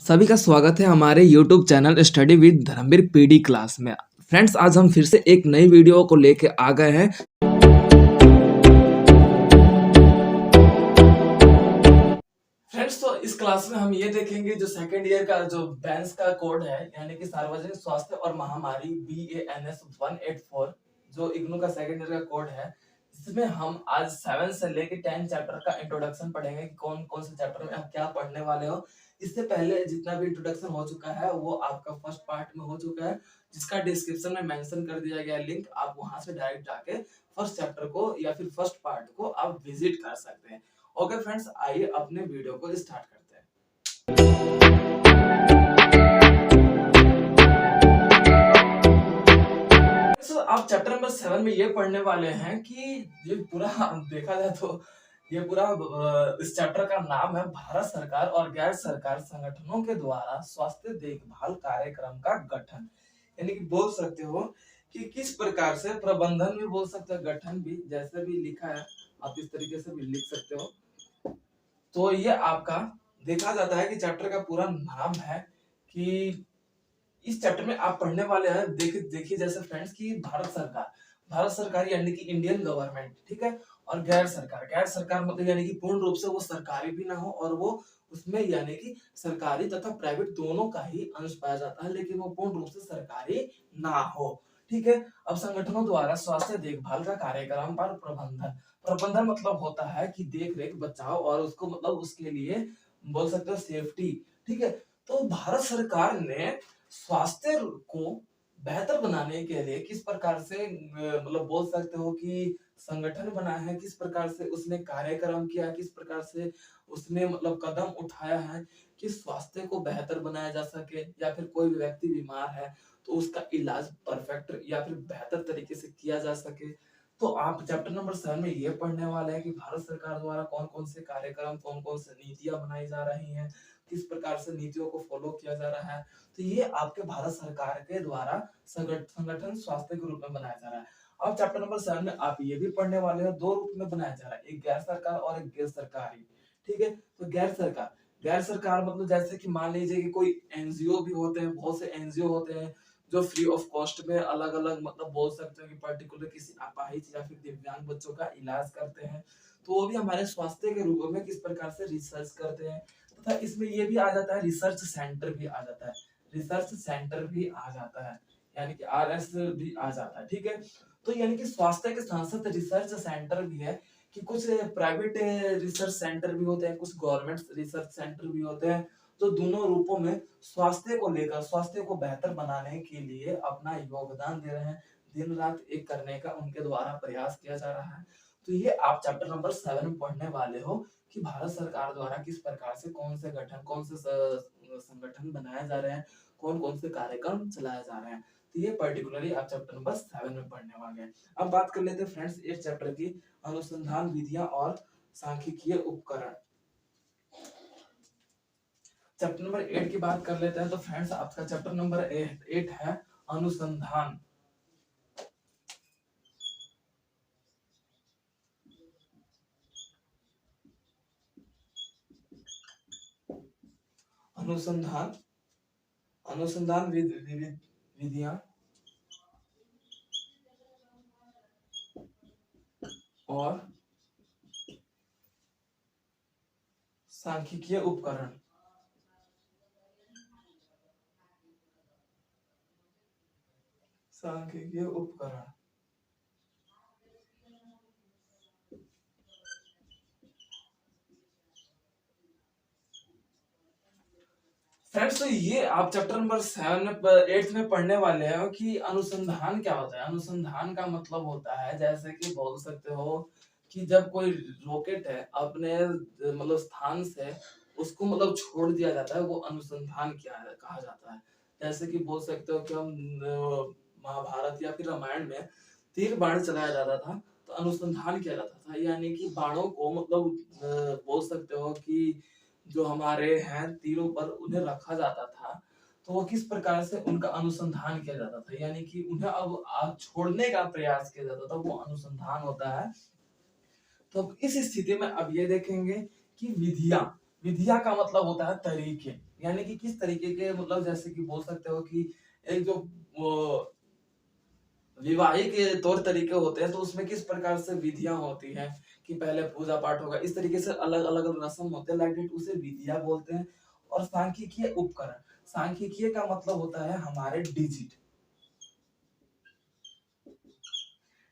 सभी का स्वागत है हमारे YouTube channel study with Dharmveer PD class में। फ्रेंड्स, आज हम फिर से एक नई वीडियो को लेके आ गए हैं। फ्रेंड्स, तो इस क्लास में हम ये देखेंगे जो सेकेंड ईयर का जो बैंस का कोड है, यानी कि सार्वजनिक स्वास्थ्य और महामारी BANS 184, जो इग्नू का सेकेंड ईयर का कोड है। इसमें हम आज 7 से लेके 10 चैप्टर का इंट्रोडक्शन पढ़ेंगे कि कौन कौन से चैप्टर में आप क्या पढ़ने वाले हो। इससे पहले जितना भी इंट्रोडक्शन हो चुका है वो आपका फर्स्ट पार्ट में हो चुका है, जिसका डिस्क्रिप्शन में मेंशन कर दिया गया लिंक। आप वहां से डायरेक्ट जाके फर्स्ट चैप्टर को या फिर फर्स्ट पार्ट को आप विजिट कर सकते हैं। ओके फ्रेंड्स, आइए अपने वीडियो को स्टार्ट करते हैं। तो आप चैप्टर नंबर 7 में ये पढ़ने वाले हैं कि ये पूरा देखा जाए तो ये पूरा इस चैप्टर का नाम है भारत सरकार और गैर सरकार संगठनों के द्वारा स्वास्थ्य देखभाल कार्यक्रम का गठन। यानी कि बोल सकते हो कि किस प्रकार से प्रबंधन भी बोल सकते हो, गठन भी, जैसे भी लिखा है आप इस तरीके से भी लिख सकते हो। तो ये आपका देखा जाता है कि चैप्टर का पूरा नाम है कि इस चैप्टर में आप पढ़ने वाले हैं। देखिए जैसे फ्रेंड्स कि भारत सरकार यानी कि इंडियन गवर्नमेंट, ठीक है। और गैर सरकार मतलब यानी कि पूर्ण रूप से वो सरकारी भी ना हो और वो उसमें यानी कि सरकारी तथा प्राइवेट दोनों का ही अंश पाया जाता है, लेकिन वो पूर्ण रूप से सरकारी ना हो, ठीक है। अब संगठनों द्वारा स्वास्थ्य देखभाल का कार्यक्रम पर प्रबंधन मतलब होता है कि देख रेख, बचाव और उसको मतलब उसके लिए बोल सकते हो सेफ्टी, ठीक है। तो भारत सरकार ने स्वास्थ्य को बेहतर बनाने के लिए किस प्रकार से मतलब बोल सकते हो कि संगठन बना है, किस प्रकार से उसने कार्यक्रम किया, किस प्रकार से उसने मतलब कदम उठाया है कि स्वास्थ्य को बेहतर बनाया जा सके, या फिर कोई भी व्यक्ति बीमार है तो उसका इलाज परफेक्ट या फिर बेहतर तरीके से किया जा सके। तो आप चैप्टर नंबर 7 में ये पढ़ने वाले हैं कि भारत सरकार द्वारा कौन कौन से कार्यक्रम, कौन कौन से नीतियां बनाई जा रही हैं, किस प्रकार से नीतियों को फॉलो किया जा रहा है। तो ये आपके भारत सरकार के द्वारा संगठन स्वास्थ्य के रूप में बनाया जा रहा है। अब चैप्टर नंबर 7 में आप ये भी पढ़ने वाले हो, दो रूप में बनाया जा रहा है, एक गैर सरकार और एक गैर सरकारी, ठीक है। तो गैर सरकार मतलब जैसे कि मान लीजिए कि कोई एनजीओ भी होते हैं, बहुत से एनजीओ होते हैं जो फ्री ऑफ कॉस्ट में अलग अलग मतलब बोल सकते हैं कि पर्टिकुलर किसी अपाहिज या फिर दिव्यांग बच्चों का इलाज करते हैं। तो वो भी हमारे स्वास्थ्य के रूप में किस प्रकार से रिसर्च करते हैं, तथा इसमें ये भी आ जाता है, रिसर्च सेंटर भी आ जाता है, यानी कि RS भी आ जाता है, ठीक है। तो यानी कि स्वास्थ्य के साथ साथ रिसर्च सेंटर भी है कि कुछ प्राइवेट रिसर्च सेंटर भी होते हैं, कुछ गवर्नमेंट रिसर्च सेंटर भी होते हैं। तो दोनों रूपों में स्वास्थ्य को लेकर, स्वास्थ्य को बेहतर बनाने के लिए अपना योगदान दे रहे हैं, दिन रात एक करने का उनके द्वारा प्रयास किया जा रहा है। तो ये आप चैप्टर नंबर 7 में पढ़ने वाले हो कि भारत सरकार द्वारा किस प्रकार से कौन से गठन, कौन से संगठन बनाए जा रहे हैं, कौन कौन से कार्यक्रम चलाए जा रहे हैं। तो ये पर्टिकुलरली आप चैप्टर नंबर 7 में पढ़ने वाले हैं। अब बात कर लेते हैं फ्रेंड्स इस चैप्टर की अनुसंधान विधियां और सांख्यिकीय उपकरण। चैप्टर नंबर 8 की बात कर लेते हैं। तो फ्रेंड्स आपका चैप्टर नंबर 8 है अनुसंधान। अनुसंधान अनुसंधान विधियां और सांख्यिकीय उपकरण। सांख्यिकीय उपकरण फ्रेंड्स, तो ये आप चैप्टर नंबर 8 में पढ़ने वाले हो कि अनुसंधान क्या होता है। अनुसंधान का मतलब होता है, जैसे कि बोल सकते हो कि जब कोई रॉकेट है अपने मतलब स्थान से उसको मतलब छोड़ दिया जाता है, वो अनुसंधान कहा जाता है। जैसे कि बोल सकते हो कि हम महाभारत या फिर रामायण में तीर बाण चलाया जाता था, तो अनुसंधान किया जाता था, यानी कि बाणों को मतलब बोल सकते हो कि जो हमारे हैं तीरों पर उन्हें रखा जाता था, तो वो किस प्रकार से उनका अनुसंधान किया जाता था, यानी कि उन्हें अब छोड़ने का प्रयास किया जाता था, वो अनुसंधान होता है। तो इस स्थिति में अब ये देखेंगे कि विधियां विधिया का मतलब होता है तरीके, यानी कि किस तरीके के, मतलब जैसे कि बोल सकते हो कि एक जो वो विवाही के तौर तरीके होते हैं तो उसमें किस प्रकार से विधियां होती हैं कि पहले पूजा पाठ होगा, इस तरीके से अलग अलग रस्म होते हैं, लाइक इट उसे विधिया बोलते हैं। और सांख्यिकीय उपकरण, सांख्यिकीय का मतलब होता है हमारे डिजिट,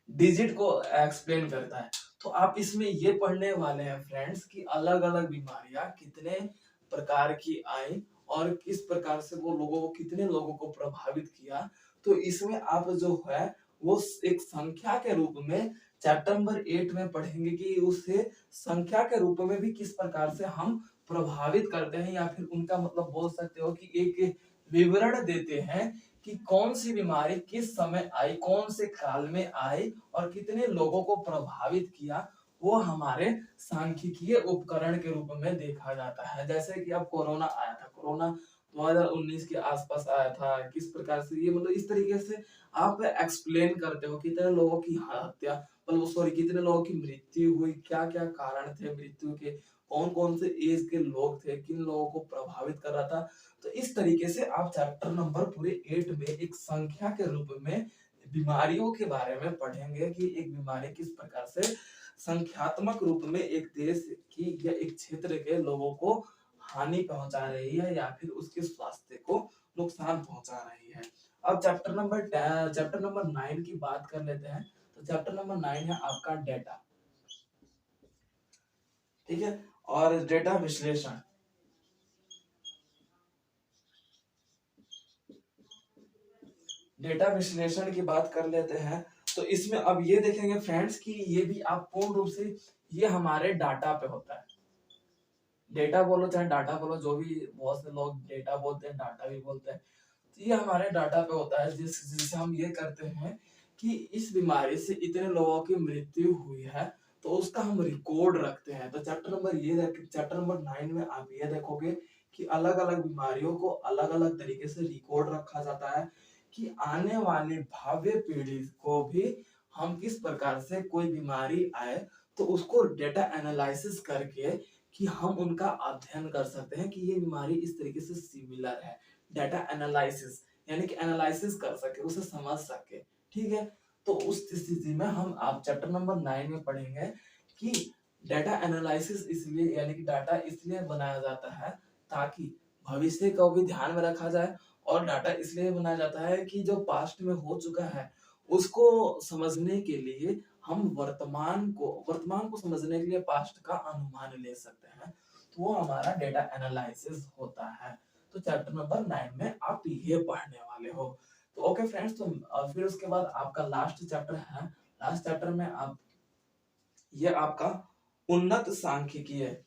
डिजिट को एक्सप्लेन करता है। तो आप इसमें ये पढ़ने वाले हैं फ्रेंड्स कि अलग अलग बीमारियां कितने प्रकार की आई और किस प्रकार से वो लोगों को, कितने लोगों को प्रभावित किया। तो इसमें आप जो है वो एक संख्या के रूप में चैप्टर नंबर 8 में पढ़ेंगे कि उसे संख्या के रूप में भी किस प्रकार से हम प्रभावित करते हैं, या फिर उनका मतलब बोल सकते हो कि एक विवरण देते हैं कि कौन सी बीमारी किस समय आई, कौन से काल में आई और कितने लोगों को प्रभावित किया, वो हमारे सांख्यिकीय उपकरण के रूप में देखा जाता है। जैसे कि अब कोरोना आया था, कोरोना 2019 के आसपास आया था, किस प्रकार से ये, मतलब इस तरीके से आप एक्सप्लेन करते हो कितने लोगों की हत्या, मतलब सॉरी कितने लोगों की मृत्यु हुई, क्या क्या कारण थे मृत्यु के, कौन कौन से एज के लोग थे, किन लोगों को प्रभावित कर रहा था। तो इस तरीके से आप चैप्टर नंबर पूरे 8 में एक संख्या के रूप में बीमारियों के बारे में पढ़ेंगे कि एक बीमारी किस प्रकार से संख्यात्मक रूप में एक देश की या एक क्षेत्र के लोगों को हानि पहुंचा रही है या फिर उसके स्वास्थ्य को नुकसान पहुंचा रही है। अब चैप्टर नंबर 9 की बात कर लेते हैं। तो चैप्टर नंबर 9 है आपका डेटा, ठीक है, और डेटा विश्लेषण। डेटा विश्लेषण की बात कर लेते हैं। तो इसमें अब ये देखेंगे फ्रेंड्स कि ये भी आप पूर्ण रूप से, ये हमारे डाटा पे होता है। डेटा बोलो चाहे डाटा बोलो, जो भी, बहुत से लोग डेटा बोलते हैं, डाटा भी बोलते हैं। तो ये हमारे डाटा पे होता है जिससे हम ये करते हैं कि इस बीमारी से इतने लोगों की मृत्यु हुई है, तो उसका हम रिकॉर्ड रखते हैं। तो चैप्टर नंबर 9 में आप ये देखोगे कि अलग अलग बीमारियों को अलग अलग तरीके से रिकॉर्ड रखा जाता है कि आने वाली भावी पीढ़ी को भी हम किस प्रकार से कोई बीमारी आए तो उसको डेटा एनालिसिस करके कि हम उनका अध्ययन कर सकते हैं कि ये बीमारी इस तरीके से सिमिलर है। डेटा एनालिसिस यानी कि एनालिसिस कर सके, उसे समझ सके, ठीक है। तो उस स्थिति में हम आप चैप्टर नंबर 9 में पढ़ेंगे कि डेटा एनालिसिस इसलिए, यानी कि डाटा इसलिए बनाया जाता है ताकि भविष्य को भी ध्यान में रखा जाए, और डाटा इसलिए बनाया जाता है कि जो पास्ट में हो चुका है उसको समझने के लिए हम वर्तमान को समझने के लिए पास्ट का अनुमान ले सकते हैं। तो वो हमारा डेटा एनालिसिस होता है। तो चैप्टर नंबर 9 में आप ये पढ़ने वाले हो। तो ओके फ्रेंड्स, तो फिर उसके बाद आपका लास्ट चैप्टर है। लास्ट चैप्टर में आप, ये आपका उन्नत सांख्यिकी है।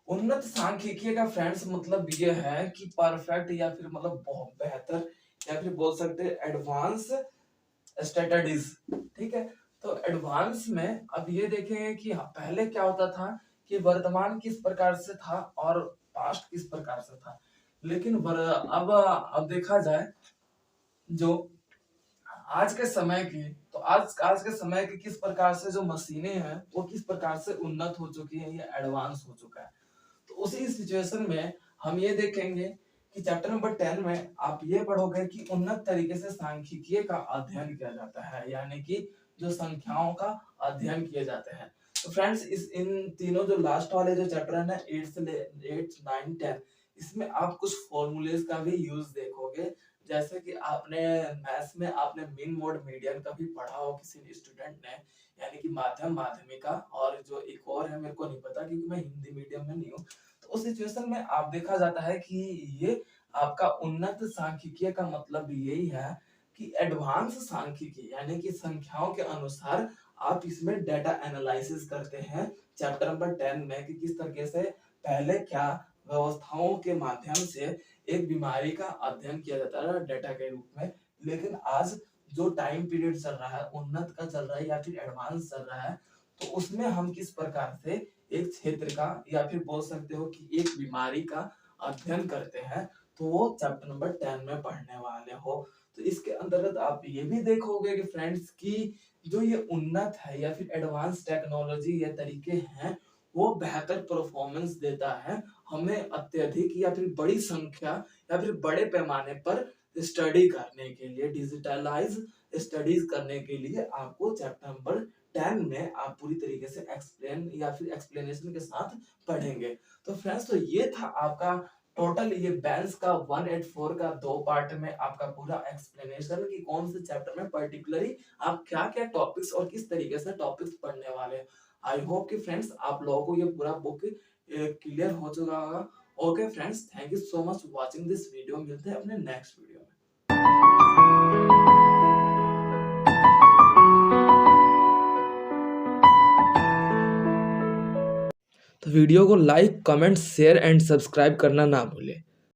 उन्नत सांख्यिकीय का फ्रेंड्स मतलब ये है कि परफेक्ट या फिर मतलब बहुत बेहतर, या फिर बोल सकते हैं एडवांस स्ट्रेटजीज, ठीक है। तो एडवांस में अब ये देखेंगे कि पहले क्या होता था कि वर्तमान किस प्रकार से था और पास्ट किस प्रकार से था, लेकिन अब देखा जाए जो आज के समय की, तो आज के समय की किस प्रकार से जो मशीनें हैं वो किस प्रकार से उन्नत हो चुकी है या एडवांस हो चुका है। तो उसी सिचुएशन में हम ये देखेंगे कि चैप्टर नंबर 10 में आप ये पढ़ोगे कि उन्नत तरीके से सांख्यिकीय का अध्ययन किया जाता है, यानी कि जो संख्याओं का अध्ययन किए जाते हैं। तो फ्रेंड्स, इस इन तीनों जो लास्ट वाले जो चैप्टर है ना, 8 से 8 9 10, इसमें आप कुछ फॉर्मूलेस का भी यूज देखोगे। जैसे कि आपने मैथ्स में आपने मीन मोड मीडियन का भी पढ़ा हो किसी स्टूडेंट ने, यानी कि माध्यम माध्यमिका, और जो एक और है मेरे को नहीं पता क्योंकि मैं हिंदी मीडियम में नहीं हूँ। तो उस सिचुएशन में आप देखा जाता है कि ये आपका उन्नत सांख्यिकीय का मतलब यही है कि एडवांस सांख्यिकी, यानी कि संख्याओं के अनुसार आप इसमें डेटा एनालिसिस करते हैं चैप्टर नंबर 10 में कि किस तरीके से पहले क्या व्यवस्थाओं के माध्यम से एक बीमारी का अध्ययन किया जाता है डेटा के रूप में। लेकिन आज जो टाइम पीरियड चल रहा है, उन्नत का चल रहा है या फिर एडवांस चल रहा है, तो उसमें हम किस प्रकार से एक क्षेत्र का या फिर बोल सकते हो कि एक बीमारी का अध्ययन करते हैं। तो वो चैप्टर नंबर 10 में पढ़ने वाले हो। तो इसके अंतर्गत आप ये भी देखोगे कि फ्रेंड्स की जो ये उन्नत है या फिर एडवांस टेक्नोलॉजी या तरीके हैं, वो बेहतर परफॉर्मेंस देता है हमें अत्यधिक या फिर बड़ी संख्या या फिर बड़े पैमाने पर स्टडी करने के लिए, डिजिटलाइज स्टडीज करने के लिए आपको चैप्टर नंबर 10 में आप पूरी तरीके से एक्सप्लेन या फिर एक्सप्लेनेशन के साथ पढ़ेंगे। तो फ्रेंड्स, तो ये था आपका टोटल ये बेंस का 184 का 2 पार्ट में आपका पूरा एक्सप्लेनेशन कि कौन से चैप्टर में पर्टिकुलरली आप क्या-क्या टॉपिक्स और किस तरीके से टॉपिक्स पढ़ने वाले हैं। आई होप कि फ्रेंड्स आप लोगों को ये पूरा बुक क्लियर हो चुका होगा। Okay friends, thank you so much watching this video. मिलते हैं अपने नेक्स्ट वीडियो में। तो वीडियो को like, comment, share and subscribe करना ना भूलें।